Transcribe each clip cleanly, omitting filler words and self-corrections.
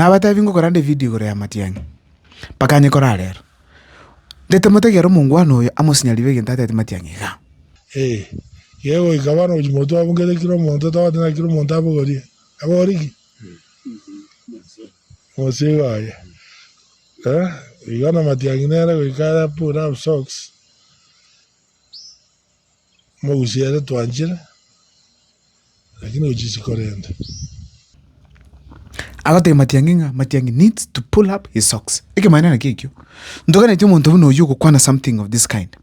Na bata vingo korande video kore ya Matiang'i. Pakanye koralero. Dete motege ro mungwano oyo amosinyalive gentate ati Matiang'i ga. Yego ikabano ujimoto abungele kilo monto tawa tena kilo monto abogori. Abogori. Mosiga ya. Igana Matiang'i nere wikara put up socks. Mogusiere tuanjire. Lakini ujisi korende. Agote Matiang'i needs to pull up his socks. Ike maana na kikyo. Ndoka na timo muntu no yuko kwana something of this kind.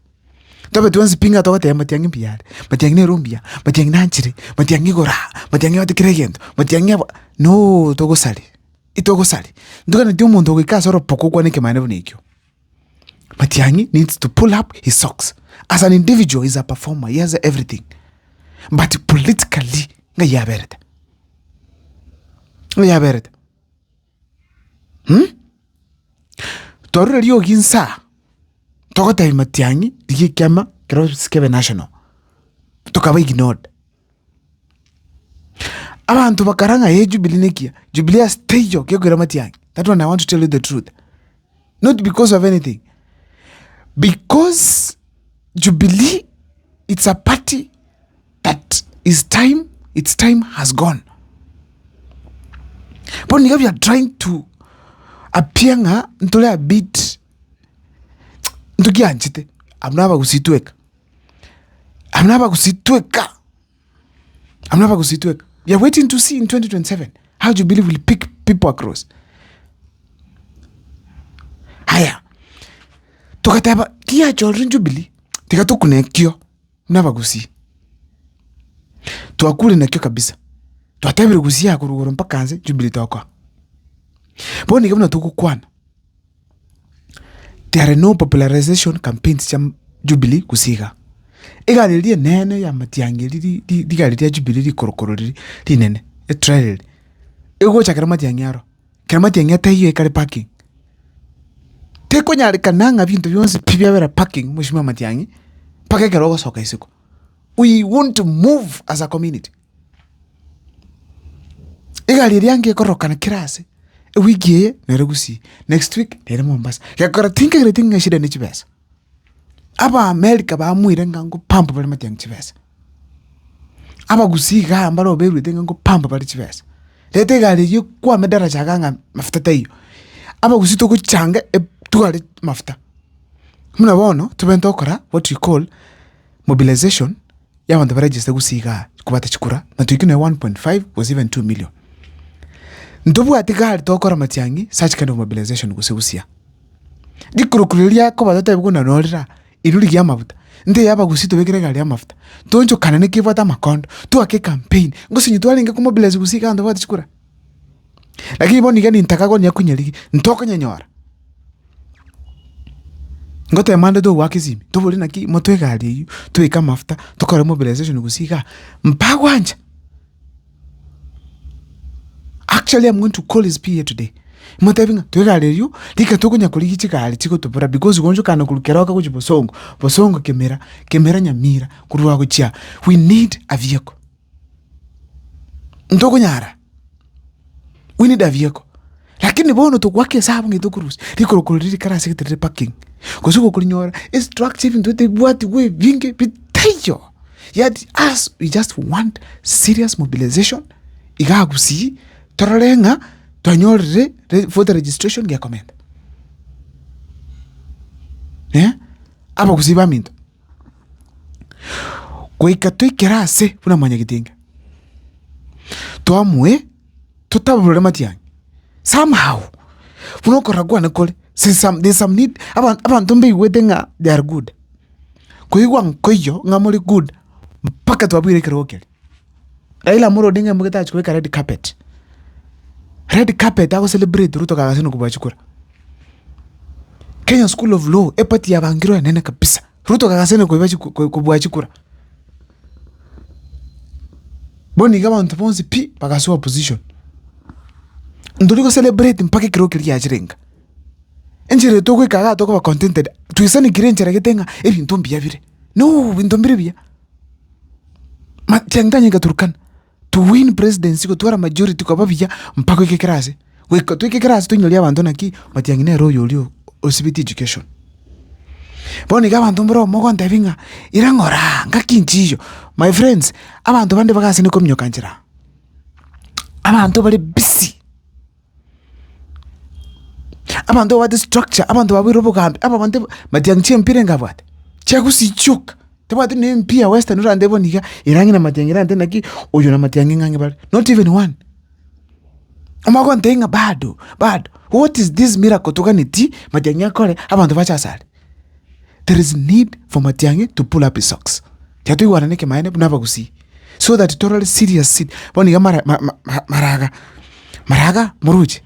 Tobe tuanzi pinga toka ya Matiang'i piyale. Matiang'i ne rumbia, Matiang'i nanchire, Matiang'i gora, Matiang'i wati kiregendo, Matiang'i no togo sali. Itogo sali. Ndoka na timo muntu kikasa ro poko kwa nike maana nikyo. Matiang'i needs to pull up his socks. As an individual, he's a performer. He has everything. But politically, nga yaberete. Yaberete. Torure liyo ginsa. Tokota ya Matiang'i, digi kema, kero skebe national. Tokaba ignored. Abantu bakaranga ye Jubilee nekia. Jubilee has stage kyo kera Matiang'i. That one I want to tell you the truth. Not because of anything. Because Jubilee, it's a party that its time has gone. But we are trying to appear ntole a bit ntuki anchite. Amnaba kusitweka. We are waiting to see in 2027 how Jubilee will pick people across. Haya. Tukataba kia children Jubilee. Tika tukune kyo. Mnaba kusi. Tuakule na kyo kabisa. Tuatabiri kusia kuruguru mpaka anze Jubilee toko. Boni kama tuku kwana. There are no popularization campaigns cha Jubilee kusiga. Ega lilie nene ya Matiang'i diga lilie Jubilee di korokoro di nene. Trial. Ego chakara Matiang'i aro. Kara Matiang'i atayo ekare parking. Teko nyari kananga bintu byonse pibya bera parking mushima Matiang'i. Paka kero soka isiko. We want to move as a community. Egali yange koroka na kirase. Wiki ye neregusi. Next week nere Mombasa. Yakora tinka gretinga shida ni chibesa. Aba America ba muire ngango pampa bali Matiang'i chibesa. Aba gusiga ambaro beru tenga ngo pampa bali chibesa. Lete gali yu kwa medara chaganga mafuta tayo. Aba gusito kuchanga tugali mafuta. Muna bono tubento okora what you call mobilization. Ya wanda register gusiga kubata chikura. Na tuikine 1.5 was even 2 million. Ndobu atikari tokora Matiang'i such kind of mobilization gusia. Dikurukulilia ko batata bikuna norira iruri ya mafuta. Nde yaba gusito bekire gali ya mafuta. Tonjo kanane kivata makondo. Tu ake campaign. Ngosinyi twalinga ku mobilize gusiga ndo bata chikura. Lakini boni gani ntakago nya kunyaliki. Ntoko nyanyora. Ngote mande do wakizimi. Tobuli naki motwe gali yu. Tuika mafuta. Tokora mobilization gusiga. Mpagwanja. Actually, I'm going to call his PA today. Motavinga, tuwekale yu, lika toko nyakuliki chika hali chiko tupura, because ugonjo kana kulukeroka kuchi posongo kemera nyamira, kuruwa kuchia. We need a vehicle. Ntoko nyara. We need a vehicle. Lakini bono tuku wake sabu nge tukurusi. Liko kuliri kara sekretary parking. Kusuko kulinyora, it's destructive into the buati we vinge bitayo. Yet us, we just want serious mobilization. Iga kusi. Torolenga tonyolre for the registration ya comment. Aba kusiba minto. Kweka twikera se puna manya gitinga. Twamwe tutabulore Matiang'i. Somehow puno koragwa na kole there's some need abantu mbi wedenga they are good. Kuigwa nkoyo ngamuri good mpaka twabwire kirokele. Raila Muro Odinga mugeta chikuweka red carpet. Red carpet ako celebrate Ruto kakasino kubachukura. Kenya School of Law epati ya bangiro ya nene kabisa. Ruto kakasino kubachukura. Boni kama ntaponzi pi pakasuwa opposition. Ndoliko celebrate mpake kirokili ya jirenga. Enjire toko ikaga toko wa contented. Tuisani kirenjera ketenga ebi ntombi ya vire. No, ntombire bia. Matiang'i ka Turkana. To win presidency ko twara majority ko babia mpako ke krase wiko twike class tunyolia abantu naki Matiang'i nero yolio osibiti education boni abantu mbro mogo ntevinga irangora ngakinjiyo my friends abantu bande bagasi niko mnyokanjira abantu bali busy abantu wa the structure abantu babirobo kambi abantu Matiang'i chempire ngabwate chakusichuka tebwate ne mpia western urande bonika irangi na Matiang'i rande naki oyo na Matiang'i ngange bali not even one amago ntenga bado what is this miracle tokaniti Matiang'i akore abantu bachasale. There is need for Matiang'i to pull up his socks. Tiatu iwana neke maene punapa kusi. So that totally serious seed. Boni ga maraga muruji.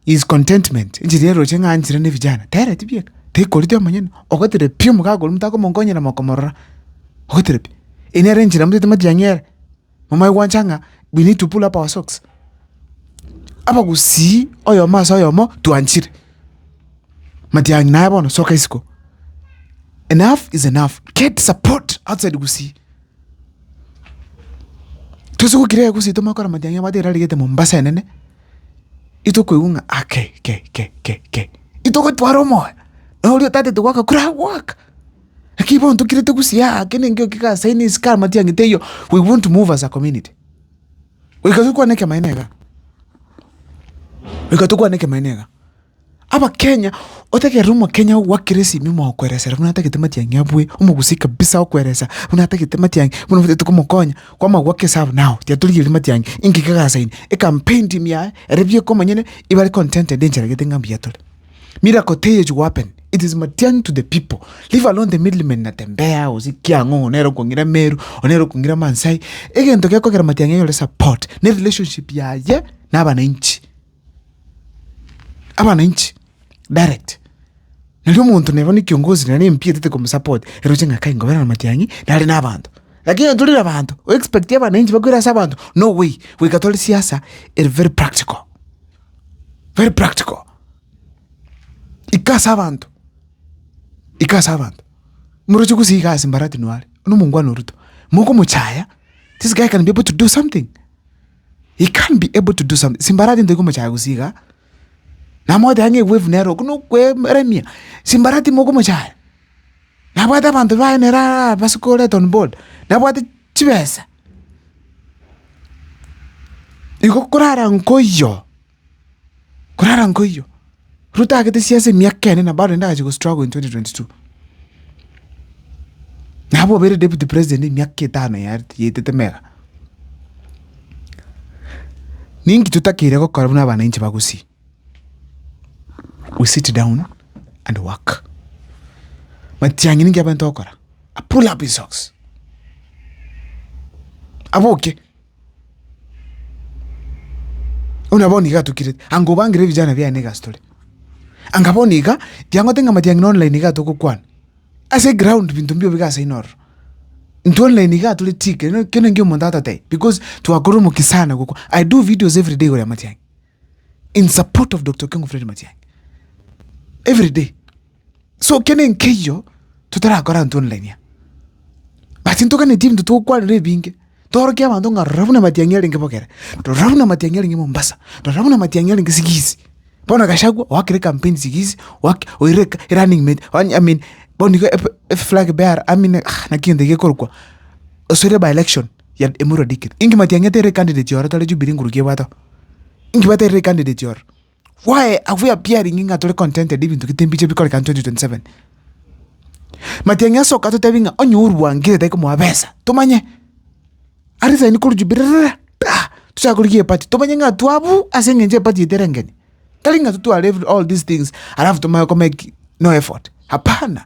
Is contentment. Injiri roche nga anjira ne vijana. Tayari tibia. Te kolite manyene. Okotere pio mukago mutako mongonye na makomora. Okotere pi. Inere njira mtete Matiang'i. Mama iwanchanga. We need to pull up our socks. Apa kusi oyo masa oyo mo tuanchire. Matiang'i na bono soka isiko. Enough is enough. Get support outside Gusi. Tusuku kirea Gusi to makora Matiang'i amade raligete Mombasa nene. Ito kuunga ke. Ito ko twaro mo. No lio tate to waka kura work. Akibo on to kirete Gusi ya kene ngio kika saini skar Matiang'i teyo. We want to move as a community. Wikatuko neke mainega. Aba Kenya otake rumo Kenya wakiresi mimo okweresa unataka Matiang'i abwe umugusika bisa okweresa unataka Matiang'i unafite tukomokonya kwa magwake sabu now tiatuli Matiang'i ingikaga saini e campaign team ya review ko manyene ibali contented danger getenga mbiatole miracle teye happen. It is Matiang'i to the people. Leave alone the middlemen na tembea usikia ngo onero kongira Meru onero kongira Mansai egento kyako kera Matiang'i yole support ne relationship yaye na abananchi direct. Nalio muntu nevani kiongozi nani mpia tete kumsupport. Eroche ngakai ngobera na Matiang'i nali na abantu. Lakini ntulira abantu. We expect yaba nanchi bakwira sabantu. No way. We katoli siasa is very practical. Very practical. Ikasa abantu. Muroche kusi ikasa mbarati nwale. Uno mungwano ruto. Mungu muchaya. This guy can be able to do something. He can be able to do something. Simbarati ndego muchaya kusiga. Na mwade hange wave nero kuno kwe remia simbarati moko mochaya na bwata bantu ba nera basuko let on board na bwata chibesa iko korara nkoyo ruta akete siasa miaka na bado ndaje go struggle in 2022 na hapo bere deputy president miaka 5 ya yetetemera ningi tutakire ko korabuna bana inchi bagusi. We sit down and work. Matiang'i ningi abantu okora. I pull up his socks. Aboke. Unaboni ga tukire. Angobangire vijana bya nega story. Angaboni ga tiango tenga Matiang'i online ga toko kwan. As a ground bintu mbio biga sainor. Nto online ga tuli tike kene ngio mondata tay because to agoromo kisana goko. I do videos every day with Matiang'i in support of Dr. Kengo Fred Matiang'i. Every day. So kene nkeyo tutara akora nto online ya. Bati ntoka ne team tuto kwa rebinge. Toro kya mando nga ravuna Matiang'i linge pokere. To ravuna Matiang'i linge Mombasa. To ravuna Matiang'i linge Sigisi. Bona kashagwa wakire campaign Sigisi, oireka running mate. I mean, boni go flag bear. I mean, na kinde ge korkwa. Osore by election ya Emuro Dikit. Ingi Matiang'i tere candidate yoro tole jubiri nguruge wato. Ingi bata tere candidate yoro. Why are we appearing in atole contented even to get tempiche bikole kan 2027? Matiang'i soka to tevinga onyuru wangire taiko mwabesa. Tumanye. Arisa ni kuru jubirira. Tuchakulikie party. Tumanye nga tuabu asenge nje party iterengeni. Telling us to all these things and have to make no effort. Hapana.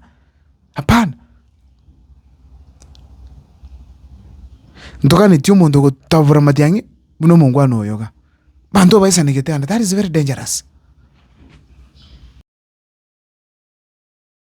Ntoka ni tiumo ndoko tavura Matiang'i buno mungwano yoga. Bantu baisa negete and that is very dangerous.